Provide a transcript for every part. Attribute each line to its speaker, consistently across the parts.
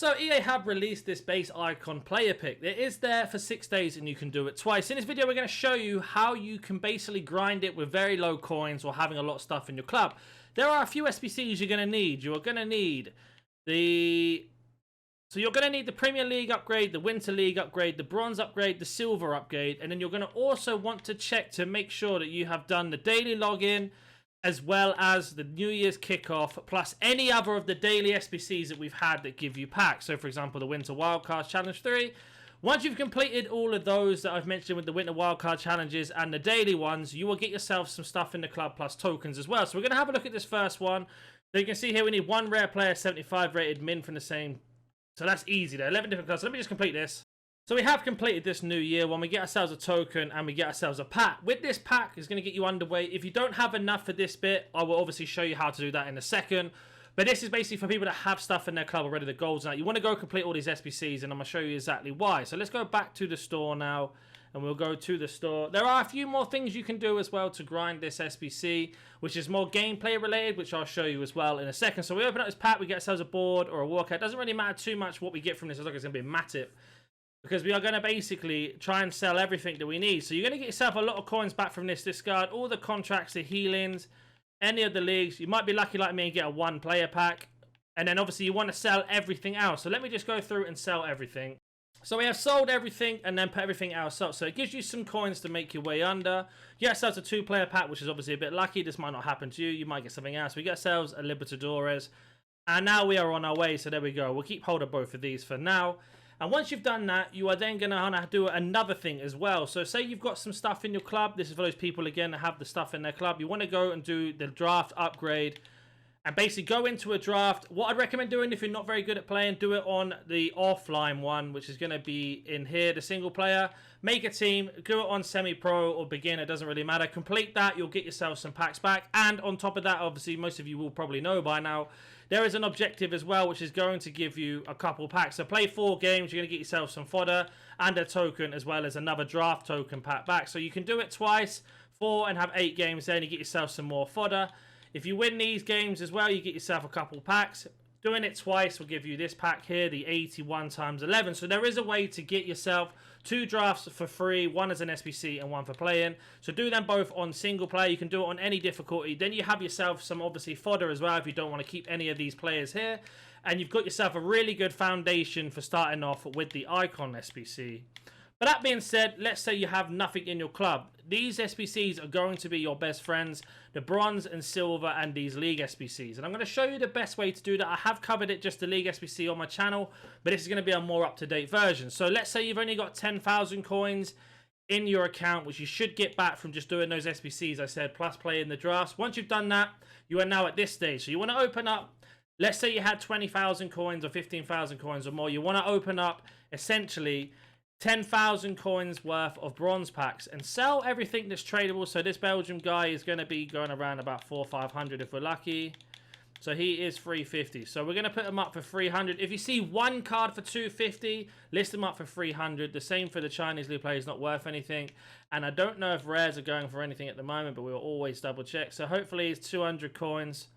Speaker 1: So EA have released this base icon player pick. It is there for 6 days and you can do it twice. In this video we're going to show you how you can basically grind it with very low coins or having a lot of stuff in your club. There are a few SBCs you're going to need. You're going to need the Premier League upgrade, the Winter League upgrade, the Bronze upgrade, the Silver upgrade, and then you're going to also want to check to make sure that you have done the daily login as well as the New Year's kickoff, plus any other of the daily SBCs that we've had that give you packs. So, for example, the Winter Wildcard Challenge 3. Once you've completed all of those that I've mentioned with the Winter Wildcard Challenges and the daily ones, you will get yourself some stuff in the club plus tokens as well. So we're going to have a look at this first one. So you can see here we need one rare player, 75 rated min from the same. So that's easy there. 11 different cards. So let me just complete this. So we have completed this new year when we get ourselves a token and we get ourselves a pack. With this pack, it's going to get you underway. If you don't have enough for this bit, I will obviously show you how to do that in a second. But this is basically for people that have stuff in their club already, the golds and that. You want to go complete all these SBCs and I'm going to show you exactly why. So let's go back to the store now and we'll go to the store. There are a few more things you can do as well to grind this SBC, which is more gameplay related, which I'll show you as well in a second. So we open up this pack, we get ourselves a board or a walkout. It doesn't really matter too much what we get from this. It's like it's going to be a Matip, because we are going to basically try and sell everything that we need. So you're going to get yourself a lot of coins back from this discard, all the contracts, the healings, any of the leagues. You might be lucky like me and get a one player pack. And then obviously you want to sell everything else. So let me just go through and sell everything. So we have sold everything and then put everything else up. So it gives you some coins to make your way under. You get ourselves a 2-player pack, which is obviously a bit lucky. This might not happen to you. You might get something else. We get ourselves a Libertadores. And now we are on our way. So there we go. We'll keep hold of both of these for now. And once you've done that, you are then going to do another thing as well. So say you've got some stuff in your club. This is for those people, again, that have the stuff in their club. You want to go and do the draft upgrade and basically go into a draft. What I'd recommend doing if you're not very good at playing, do it on the offline one, which is going to be in here, the single player. Make a team, do it on semi-pro or beginner, doesn't really matter. Complete that, you'll get yourself some packs back. And on top of that, obviously, most of you will probably know by now, there is an objective as well, which is going to give you a couple packs. So play 4 games, you're going to get yourself some fodder and a token, as well as another draft token pack back. So you can do it twice, 4 and have 8 games there, and you get yourself some more fodder. If you win these games as well, you get yourself a couple packs. Doing it twice will give you this pack here, the 81 times 11. So there is a way to get yourself 2 drafts for free, one as an SBC and one for playing. So do them both on single player. You can do it on any difficulty. Then you have yourself some obviously fodder as well if you don't want to keep any of these players here. And you've got yourself a really good foundation for starting off with the icon SBC. But that being said, let's say you have nothing in your club. These SBCs are going to be your best friends, the bronze and silver and these league SBCs. And I'm going to show you the best way to do that. I have covered it, just the league SBC on my channel, but this is going to be a more up-to-date version. So let's say you've only got 10,000 coins in your account, which you should get back from just doing those SBCs I said, plus playing the drafts. Once you've done that, you are now at this stage. So you want to open up, let's say you had 20,000 coins or 15,000 coins or more. You want to open up essentially 10,000 coins worth of bronze packs and sell everything that's tradable. So this Belgium guy is going to be going around about 400 or 500 if we're lucky. So he is 350. So we're going to put him up for 300. If you see one card for 250, list him up for 300. The same for the Chinese league player, is not worth anything. And I don't know if rares are going for anything at the moment, but we'll always double check. So hopefully it's 200 coins.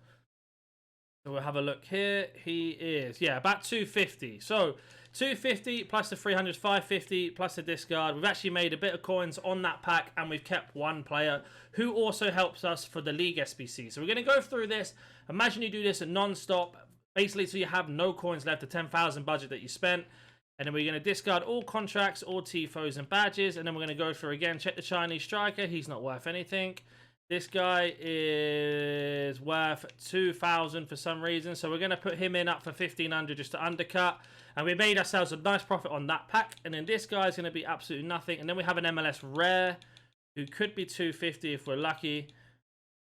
Speaker 1: So we'll have a look here. He is, yeah, about 250. So 250 plus the 300, 550 plus the discard. We've actually made a bit of coins on that pack and we've kept one player who also helps us for the league SBC. So we're going to go through this. Imagine you do this non-stop, basically so you have no coins left, the 10,000 budget that you spent. And then we're going to discard all contracts, all TIFOs and badges. And then we're going to go through again, check the Chinese striker. He's not worth anything. This guy is worth 2,000 for some reason. So we're going to put him in up for 1,500 just to undercut. And we made ourselves a nice profit on that pack. And then this guy is going to be absolutely nothing. And then we have an MLS rare who could be 250 if we're lucky.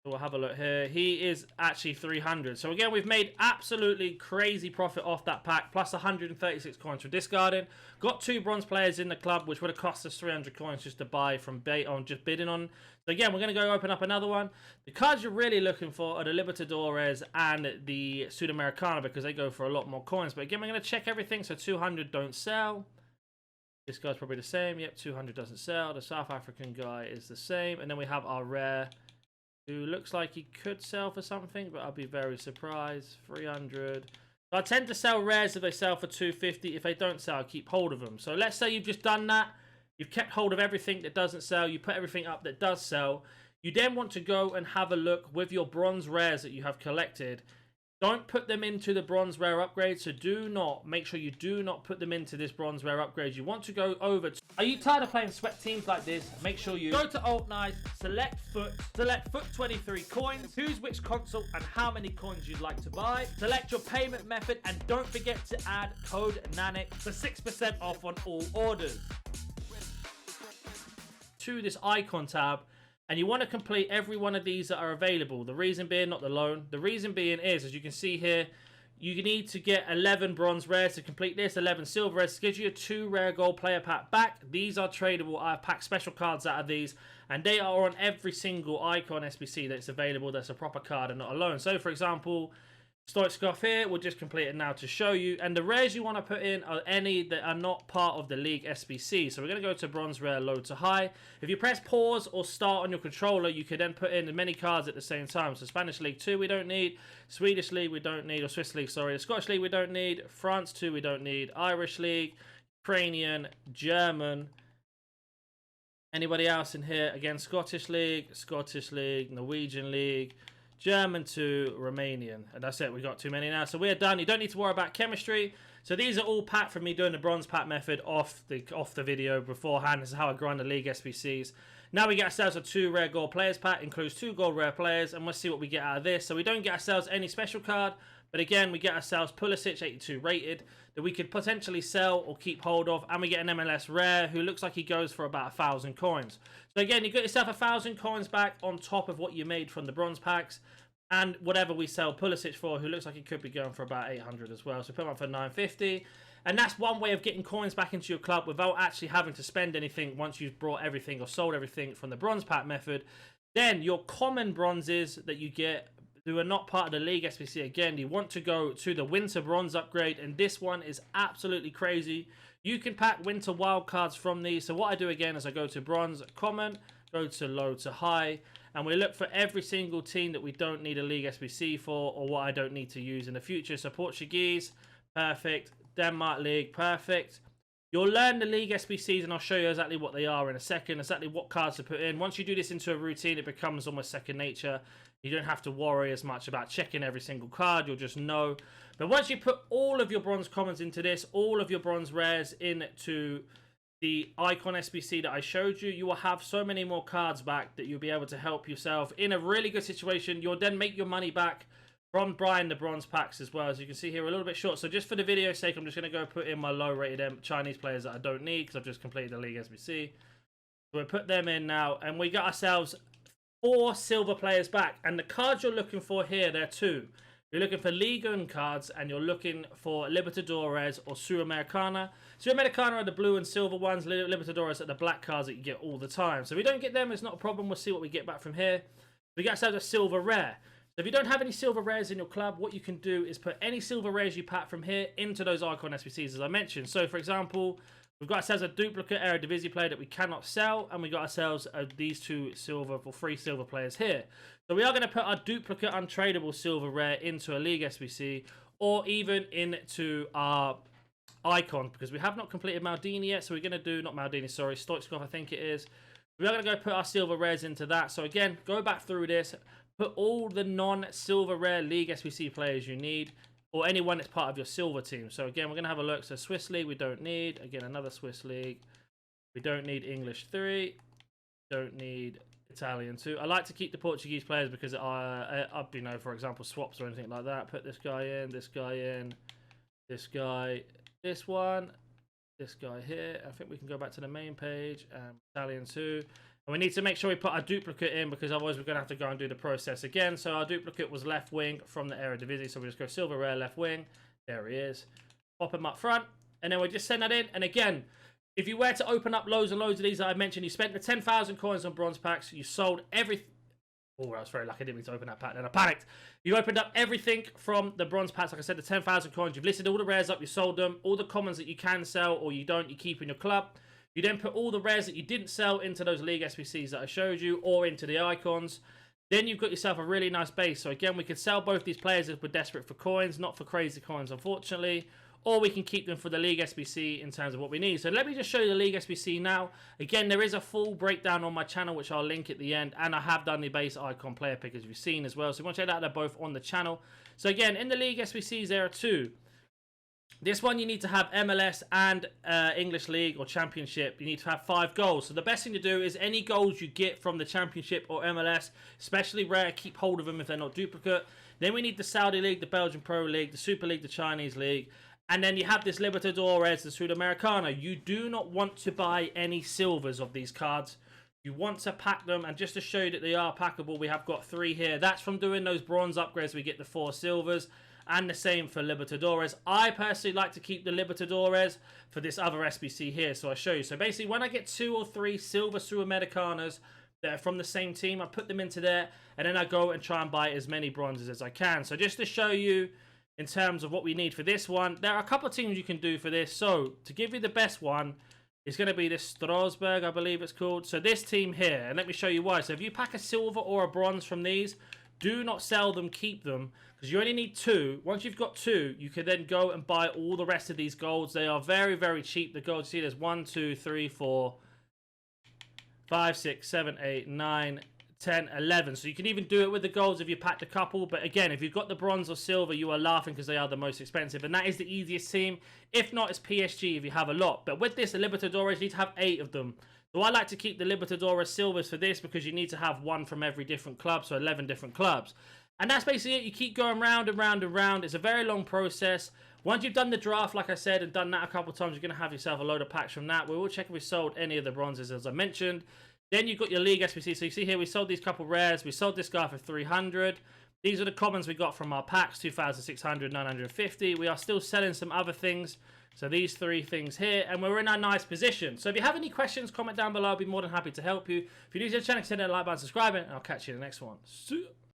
Speaker 1: So we'll have a look here. He is actually 300. So again, we've made absolutely crazy profit off that pack. Plus 136 coins for discarding. Got 2 bronze players in the club, which would have cost us 300 coins just to buy from just bidding on. So again, we're going to go open up another one. The cards you're really looking for are the Libertadores and the Sudamericana, because they go for a lot more coins. But again, we're going to check everything. So 200 don't sell. This guy's probably the same. Yep, 200 doesn't sell. The South African guy is the same. And then we have our rare, who looks like he could sell for something, but I'll be very surprised. 300. So I tend to sell rares if they sell for 250. If they don't sell, I keep hold of them. So let's say you've just done that. You've kept hold of everything that doesn't sell. You put everything up that does sell. You then want to go and have a look with your bronze rares that you have collected. Don't put them into the bronze rare upgrade. So make sure you do not put them into this bronze rare upgrade. You want to go over to... Are you tired of playing sweat teams like this? Make sure you go to Alt Nice, select foot 23 coins, choose which console and how many coins you'd like to buy, select your payment method, and don't forget to add code NaNNiK for 6% off on all orders. To this icon tab, and you want to complete every one of these that are available. The reason being, not the loan. The reason being is, as you can see here, you need to get 11 bronze rares to complete this, 11 silver rares. It gives you a 2 rare gold player pack back. These are tradable. I've packed special cards out of these, and they are on every single icon SBC that's available that's a proper card and not a loan. So, for example, Stoichkov here, we'll just complete it now to show you. And the rares you want to put in are any that are not part of the League SBC. So we're going to go to bronze rare, low to high. If you press pause or start on your controller, you can then put in many cards at the same time. So Spanish League 2 we don't need, Swedish League we don't need, or Swiss League, sorry. The Scottish League we don't need, France 2 we don't need, Irish League, Ukrainian, German. Anybody else in here? Again, Scottish League, Norwegian League, German to Romanian, and that's it. We got too many now, so we're done. You don't need to worry about chemistry. So these are all packed from me doing the bronze pack method off the video beforehand. This is how I grind the League SBCs. Now we get ourselves a 2 rare gold players pack, includes 2 gold rare players, and we'll see what we get out of this. So we don't get ourselves any special card, but again, we get ourselves Pulisic 82 rated that we could potentially sell or keep hold of, and we get an MLS rare who looks like he goes for about 1,000 coins. So again, you get yourself 1,000 coins back on top of what you made from the bronze packs, and whatever we sell Pulisic for, who looks like he could be going for about 800 as well. So put him up for 950. And that's one way of getting coins back into your club without actually having to spend anything once you've brought everything or sold everything from the bronze pack method. Then your common bronzes that you get who are not part of the League SBC, again, you want to go to the Winter Bronze upgrade, and this one is absolutely crazy. You can pack Winter wildcards from these. So what I do again is I go to Bronze, Common, go to Low to High, and we look for every single team that we don't need a League SBC for, or what I don't need to use in the future. So Portuguese, perfect. Denmark League, perfect. You'll learn the League SBCs, and I'll show you exactly what they are in a second, exactly what cards to put in. Once you do this into a routine, it becomes almost second nature. You don't have to worry as much about checking every single card. You'll just know. But once you put all of your bronze commons into this, all of your bronze rares into the icon SBC that I showed you, you will have so many more cards back that you'll be able to help yourself in a really good situation. You'll then make your money back from buying the bronze packs as well. As you can see here, a little bit short. So just for the video's sake, I'm just going to go put in my low-rated Chinese players that I don't need because I've just completed the League SBC. We'll put them in now, and we got ourselves 4 silver players back. And the cards you're looking for here, there are 2. You're looking for Liga and cards, and you're looking for Libertadores or Sudamericana. Sudamericana are the blue and silver ones. Libertadores are the black cards that you get all the time. So if we don't get them, it's not a problem. We'll see what we get back from here. We got ourselves a silver rare. So if you don't have any silver rares in your club, what you can do is put any silver rares you pack from here into those icon SBCs as I mentioned. So for example, we've got ourselves a duplicate Eredivisie player that we cannot sell, and we got ourselves these 2 silver or 3 silver players here. So we are going to put our duplicate untradeable silver rare into a League SBC, or even into our icon, because we have not completed Maldini yet. So we're going to do, not Maldini, sorry, Stoichkov I think it is. We are going to go put our silver rares into that. So again, go back through this, put all the non-silver rare League SBC players you need, or anyone that's part of your silver team. So again, we're going to have a look. So Swiss League we don't need. Again, another Swiss League. We don't need English 3. Don't need Italian 2. I like to keep the Portuguese players because you know, for example, swaps or anything like that. Put this guy in, this guy in, this guy, this one, this guy here. I think we can go back to the main page. Italian 2. And we need to make sure we put our duplicate in, because otherwise we're going to have to go and do the process again. So our duplicate was left wing from the Eredivisie. So we just go silver rare left wing. There he is. Pop him up front. And then we just send that in. And again, if you were to open up loads and loads of these that I mentioned, you spent the 10,000 coins on bronze packs. You sold everything. Oh, I was very lucky. I didn't mean to open that pack. Then I panicked. You opened up everything from the bronze packs. Like I said, the 10,000 coins. You've listed all the rares up. You sold them. All the commons that you can sell or you don't, you keep in your club. You then put all the rares that you didn't sell into those League SBCs that I showed you, or into the icons. Then you've got yourself a really nice base. So again, we could sell both these players if we're desperate for coins, not for crazy coins, unfortunately. Or we can keep them for the League SBC in terms of what we need. So let me just show you the League SBC now. Again, there is a full breakdown on my channel, which I'll link at the end. And I have done the base icon player pick, as you've seen as well. So you want to check that out, they're both on the channel. So again, in the League SBCs, there are two. This one, you need to have MLS and English League or Championship. You need to have 5 goals. So the best thing to do is any goals you get from the Championship or MLS, especially rare, keep hold of them if they're not duplicate. Then we need the Saudi League, the Belgian Pro League, the Super League, the Chinese League. And then you have this Libertadores, the Sudamericana. You do not want to buy any silvers of these cards. You want to pack them. And just to show you that they are packable, we have got 3 here. That's from doing those bronze upgrades. We get the 4 silvers. And the same for Libertadores. I personally like to keep the Libertadores for this other SBC here. So I'll show you. So basically, when I get 2 or 3 silver Sudamericanas that are from the same team, I put them into there. And then I go and try and buy as many bronzes as I can. So just to show you in terms of what we need for this one, there are a couple of teams you can do for this. So to give you the best one, it's going to be this Strasbourg, I believe it's called. So this team here, and let me show you why. So if you pack a silver or a bronze from these, do not sell them, keep them, because you only need 2. Once you've got 2, you can then go and buy all the rest of these golds. They are very, very cheap. The golds, see, there's 1, 2, 3, 4, 5, 6, 7, 8, 9, 10, 11. So you can even do it with the golds if you packed a couple. But again, if you've got the bronze or silver, you are laughing because they are the most expensive. And that is the easiest team. If not, it's PSG if you have a lot. But with this, the Libertadores, you need to have 8 of them. So I like to keep the Libertadores silvers for this because you need to have 1 from every different club. So 11 different clubs. And that's basically it. You keep going round and round and round. It's a very long process. Once you've done the draft, like I said, and done that a couple of times, you're going to have yourself a load of packs from that. We will check if we sold any of the bronzes, as I mentioned. Then you've got your League SBC. So you see here, we sold these couple rares. We sold this guy for 300. These are the commons we got from our packs, 2,600, 950. We are still selling some other things. So these 3 things here, and we're in a nice position. So if you have any questions, comment down below. I'll be more than happy to help you. If you're new to the channel, consider the like button, subscribing, and I'll catch you in the next one. See ya.